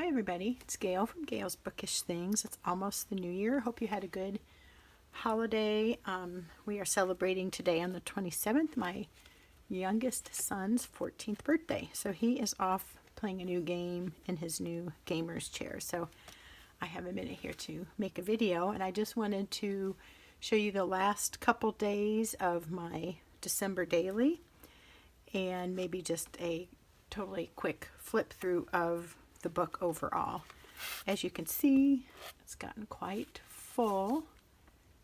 Hi everybody, it's Gail from Gail's Bookish Things. It's almost the new year. Hope you had a good holiday. We are celebrating today on the 27th, my youngest son's 14th birthday. So he is off playing a new game in his new gamer's chair. So I have a minute here to make a video, and I just wanted to show you the last couple days of my December daily and maybe just a totally quick flip through of the book overall. As you can see, it's gotten quite full.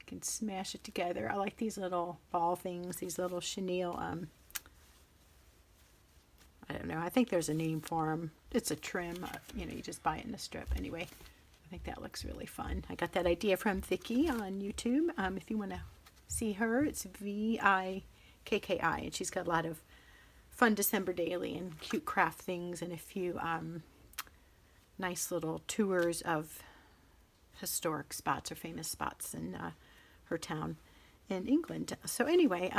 You can smash it together. I like these little ball things, these little chenille, I don't know, I think there's a name for them. It's a trim, you just buy it in a strip. Anyway, I think that looks really fun. I got that idea from Vicky on YouTube. If you want to see her, it's Vikki, and she's got a lot of fun December daily and cute craft things and a few nice little tours of historic spots or famous spots in her town in England. So anyway,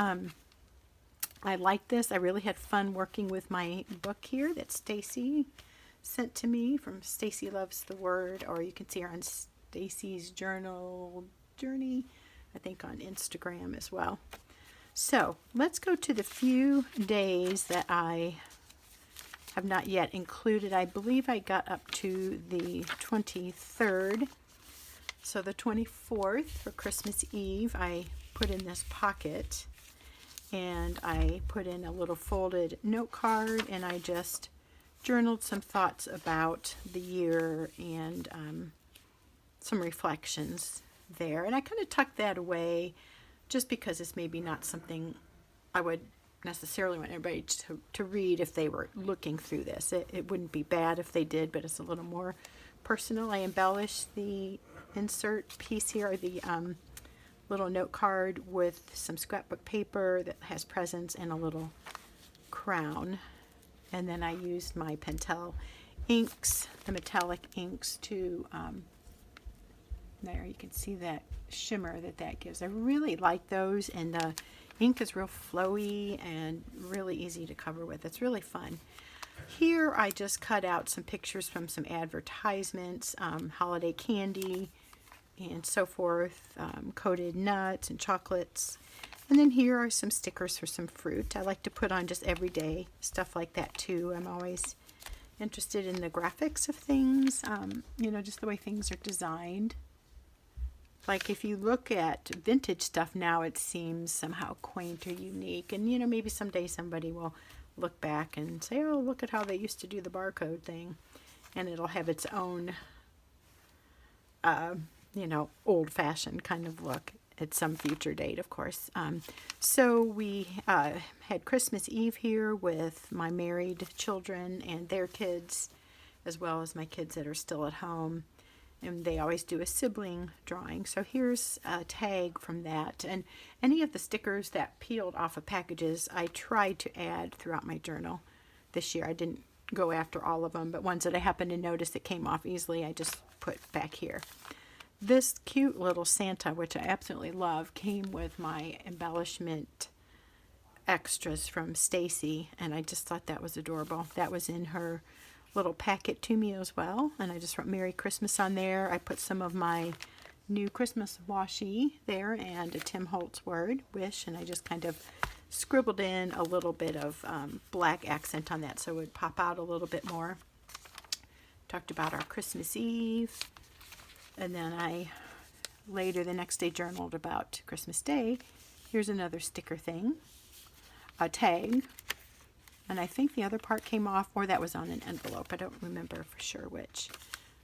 I like this. I really had fun working with my book here that Stacy sent to me from Stacy Loves the Word, or you can see her on Stacy's Journal Journey, I think on Instagram as well. So let's go to the few days that I have not yet included. I believe I got up to the 23rd. So the 24th for Christmas Eve, I put in this pocket and I put in a little folded note card, and I just journaled some thoughts about the year and some reflections there. And I kind of tucked that away just because it's maybe not something I would necessarily want everybody to read if they were looking through this. It wouldn't be bad if they did, but it's a little more personal. I embellished the insert piece here, or the little note card, with some scrapbook paper that has presents and a little crown. And then I used my Pentel inks, the metallic inks, to there you can see that shimmer that gives. I really like those, and the ink is real flowy and really easy to cover with. It's really fun. Here I just cut out some pictures from some advertisements, holiday candy and so forth, coated nuts and chocolates. And then here are some stickers for some fruit. I like to put on just everyday stuff like that too. I'm always interested in the graphics of things, just the way things are designed. Like if you look at vintage stuff now, it seems somehow quaint or unique. And, maybe someday somebody will look back and say, oh, look at how they used to do the barcode thing. And it'll have its own, old-fashioned kind of look at some future date, of course. So we had Christmas Eve here with my married children and their kids, as well as my kids that are still at home. And they always do a sibling drawing. So here's a tag from that. And any of the stickers that peeled off of packages, I tried to add throughout my journal this year. I didn't go after all of them, but ones that I happened to notice that came off easily, I just put back here. This cute little Santa, which I absolutely love, came with my embellishment extras from Stacy, and I just thought that was adorable. That was in her little packet to me as well, and I just wrote Merry Christmas on there. I put some of my new Christmas washi there and a Tim Holtz word, wish, and I just kind of scribbled in a little bit of black accent on that so it would pop out a little bit more. Talked about our Christmas Eve, and then I later the next day journaled about Christmas Day. Here's another sticker thing, a tag. And I think the other part came off, or that was on an envelope. I don't remember for sure which.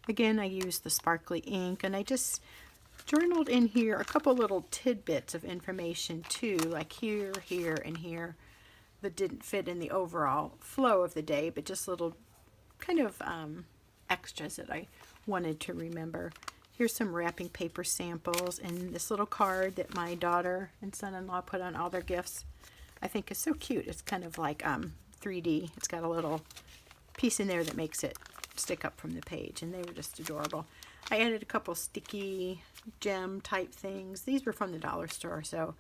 Again, I used the sparkly ink, and I just journaled in here a couple little tidbits of information too, like here, and here, that didn't fit in the overall flow of the day, but just little kind of extras that I wanted to remember. Here's some wrapping paper samples, and this little card that my daughter and son-in-law put on all their gifts, I think is so cute. It's kind of like 3D. It's got a little piece in there that makes it stick up from the page, and they were just adorable. I added a couple sticky gem type things. These were from the dollar store, so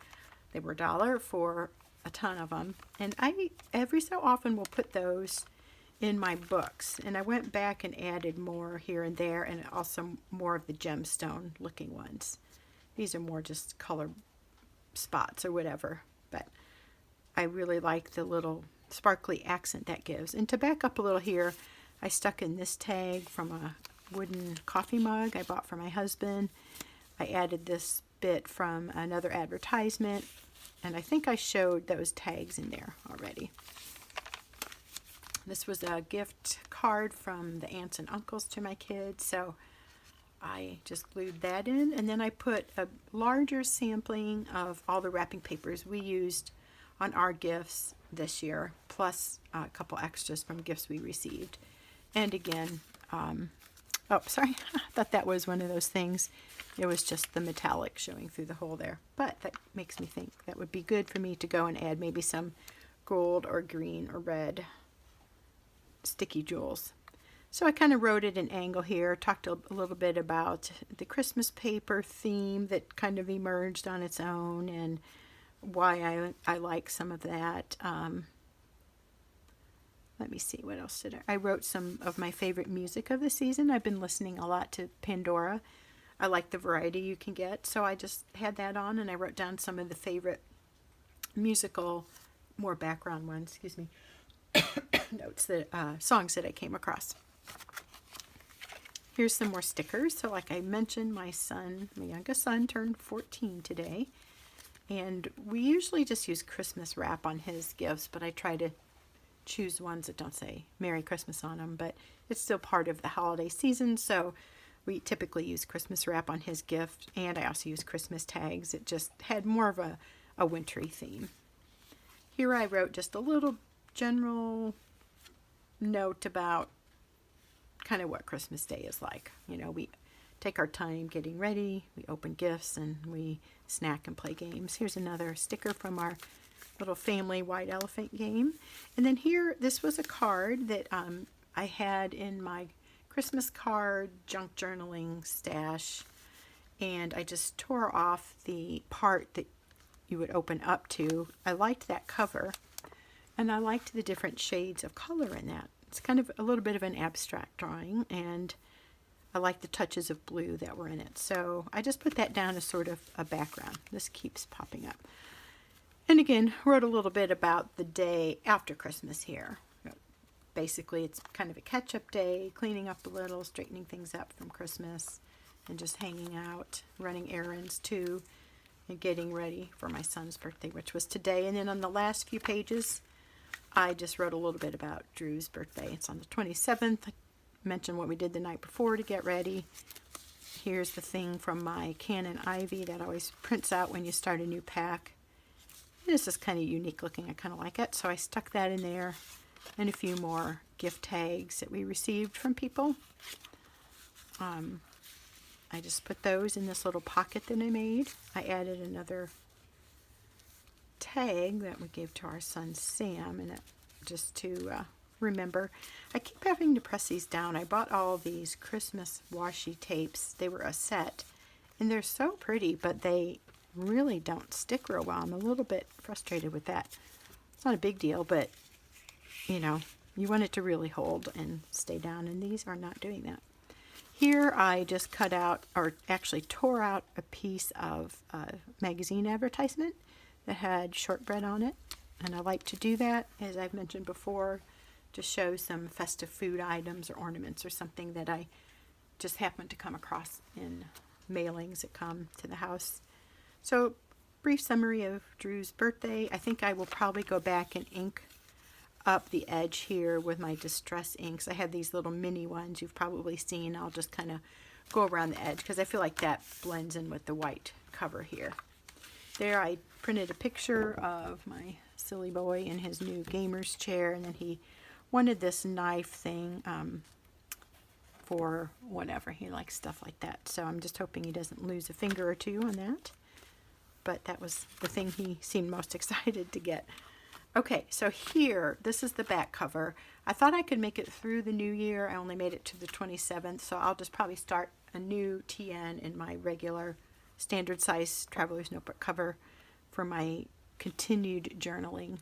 they were $1 for a ton of them. And I every so often will put those in my books, and I went back and added more here and there, and also more of the gemstone looking ones. These are more just color spots or whatever, but I really like the little sparkly accent that gives. And to back up a little here, I stuck in this tag from a wooden coffee mug I bought for my husband. I added this bit from another advertisement, and I think I showed those tags in there already. This was a gift card from the aunts and uncles to my kids, so I just glued that in, and then I put a larger sampling of all the wrapping papers we used on our gifts this year, plus a couple extras from gifts we received. And again, oh, sorry, I thought that was one of those things. It was just the metallic showing through the hole there. But that makes me think that would be good for me to go and add maybe some gold or green or red sticky jewels. So I kind of wrote at an angle here, talked a little bit about the Christmas paper theme that kind of emerged on its own and why I like some of that. Let me see, what else did I wrote some of my favorite music of the season. I've been listening a lot to Pandora. I like the variety you can get, so I just had that on and I wrote down some of the favorite musical, more background ones, excuse me, notes, that songs that I came across. Here's some more stickers. So like I mentioned, my youngest son turned 14 today, and we usually just use Christmas wrap on his gifts, but I try to choose ones that don't say Merry Christmas on them, but it's still part of the holiday season, so we typically use Christmas wrap on his gift, and I also use Christmas tags. It just had more of a wintry theme. Here I wrote just a little general note about kind of what Christmas Day is like. You know, we take our time getting ready, we open gifts, and we snack and play games. Here's another sticker from our little family white elephant game. And then here, this was a card that I had in my Christmas card junk journaling stash, and I just tore off the part that you would open up to. I liked that cover, and I liked the different shades of color in that. It's kind of a little bit of an abstract drawing, and I like the touches of blue that were in it. So I just put that down as sort of a background. This keeps popping up. And again, wrote a little bit about the day after Christmas here. Basically, it's kind of a catch-up day, cleaning up a little, straightening things up from Christmas, and just hanging out, running errands too, and getting ready for my son's birthday, which was today. And then on the last few pages, I just wrote a little bit about Drew's birthday. It's on the 27th. I mentioned what we did the night before to get ready. Here's the thing from my Canon Ivy that always prints out when you start a new pack. This is kind of unique looking. I kind of like it. So I stuck that in there, and a few more gift tags that we received from people. I just put those in this little pocket that I made. I added another tag that we gave to our son Sam, and just to remember. I keep having to press these down. I bought all these Christmas washi tapes. They were a set, and they're so pretty, but they really don't stick real well. I'm a little bit frustrated with that. It's not a big deal, but you know, you want it to really hold and stay down, and these are not doing that. Here I just cut out, or actually tore out, a piece of magazine advertisement that had shortbread on it, and I like to do that, as I've mentioned before, to show some festive food items or ornaments or something that I just happened to come across in mailings that come to the house. So, brief summary of Drew's birthday. I think I will probably go back and ink up the edge here with my distress inks. I have these little mini ones you've probably seen. I'll just kind of go around the edge because I feel like that blends in with the white cover here. There I printed a picture of my silly boy in his new gamer's chair, and then he wanted this knife thing for whatever. He likes stuff like that, so I'm just hoping he doesn't lose a finger or two on that. But that was the thing he seemed most excited to get. Okay, so here, this is the back cover. I thought I could make it through the new year. I only made it to the 27th, so I'll just probably start a new TN in my regular standard size Traveler's Notebook cover for my continued journaling.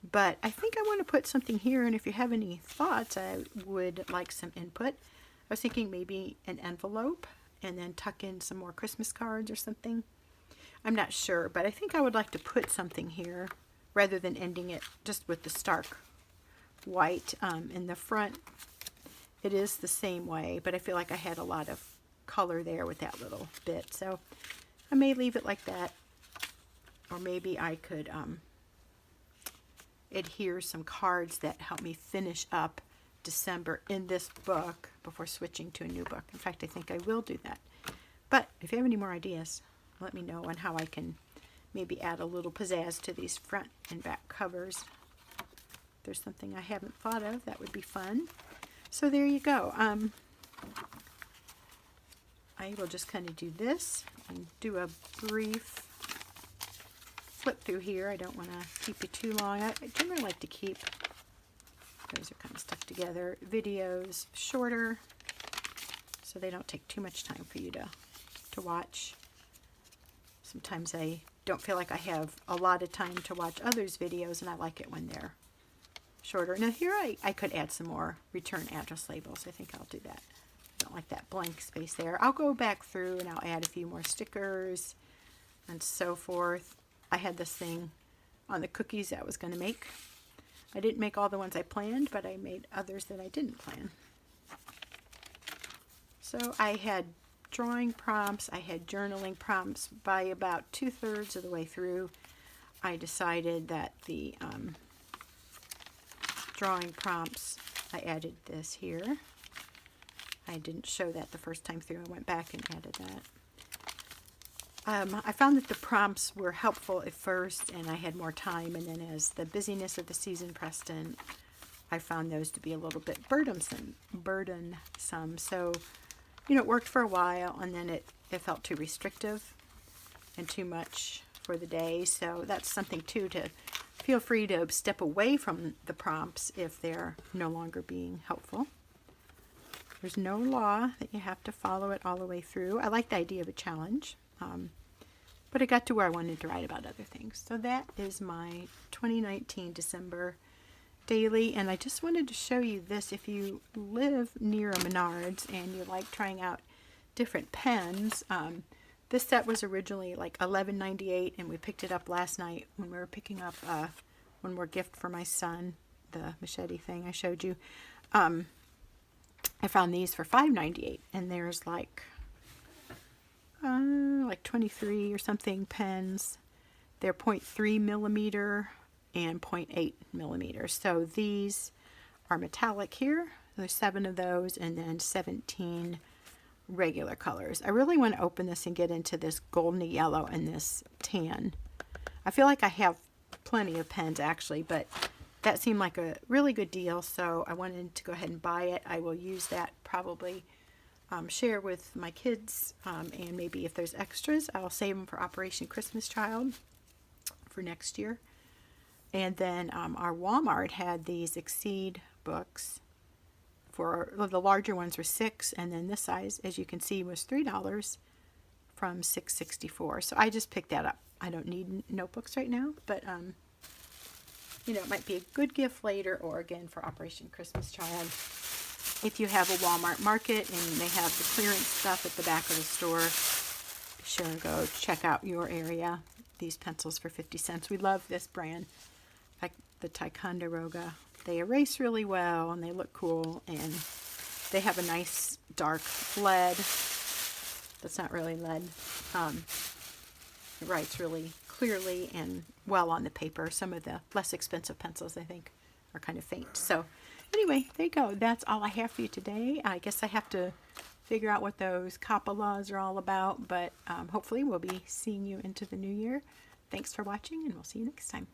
But I think I want to put something here, and if you have any thoughts, I would like some input. I was thinking maybe an envelope and then tuck in some more Christmas cards or something. I'm not sure, but I think I would like to put something here rather than ending it just with the stark white. In the front, it is the same way, but I feel like I had a lot of color there with that little bit. So I may leave it like that, or maybe I could adhere some cards that help me finish up December in this book before switching to a new book. In fact, I think I will do that. But if you have any more ideas, let me know on how I can maybe add a little pizzazz to these front and back covers. If there's something I haven't thought of, that would be fun. So there you go. I will just kind of do this and do a brief flip through here. I don't want to keep you too long. I generally like to keep, those are kind of stuck together, videos shorter so they don't take too much time for you to watch. Sometimes I don't feel like I have a lot of time to watch others' videos, and I like it when they're shorter. Now here I could add some more return address labels. I think I'll do that. I don't like that blank space there. I'll go back through and I'll add a few more stickers and so forth. I had this thing on the cookies that I was going to make. I didn't make all the ones I planned, but I made others that I didn't plan. So I had drawing prompts, I had journaling prompts. By about 2/3 of the way through, I decided that the drawing prompts, I added this here. I didn't show that the first time through. I went back and added that. I found that the prompts were helpful at first, and I had more time, and then as the busyness of the season pressed in, I found those to be a little bit burdensome. So, it worked for a while, and then it felt too restrictive and too much for the day. So that's something too, to feel free to step away from the prompts if they're no longer being helpful. There's no law that you have to follow it all the way through. I like the idea of a challenge, but I got to where I wanted to write about other things. So that is my 2019 December daily, and I just wanted to show you this. If you live near a Menards and you like trying out different pens, this set was originally like $11.98, and we picked it up last night when we were picking up one more gift for my son, the machete thing I showed you. I found these for $5.98, and there's like 23 or something pens. They're 0.3 millimeter and 0.8 millimeters. So these are metallic here. There's 7 of those, and then 17 regular colors. I really want to open this and get into this goldeny yellow and this tan. I feel like I have plenty of pens actually, but that seemed like a really good deal, so I wanted to go ahead and buy it. I will use that, probably share with my kids, and maybe if there's extras, I'll save them for Operation Christmas Child for next year. And then our Walmart had these Exceed books. For the larger ones were $6, and then this size, as you can see, was $3 from $6.64. So I just picked that up. I don't need notebooks right now, but it might be a good gift later, or again for Operation Christmas Child. If you have a Walmart Market and they have the clearance stuff at the back of the store, be sure and go check out your area. These pencils for 50 cents. We love this brand, like the Ticonderoga. They erase really well, and they look cool, and they have a nice dark lead. That's not really lead. It writes really clearly and well on the paper. Some of the less expensive pencils, I think, are kind of faint. So anyway, there you go. That's all I have for you today. I guess I have to figure out what those COPPA laws are all about, but hopefully we'll be seeing you into the new year. Thanks for watching, and we'll see you next time.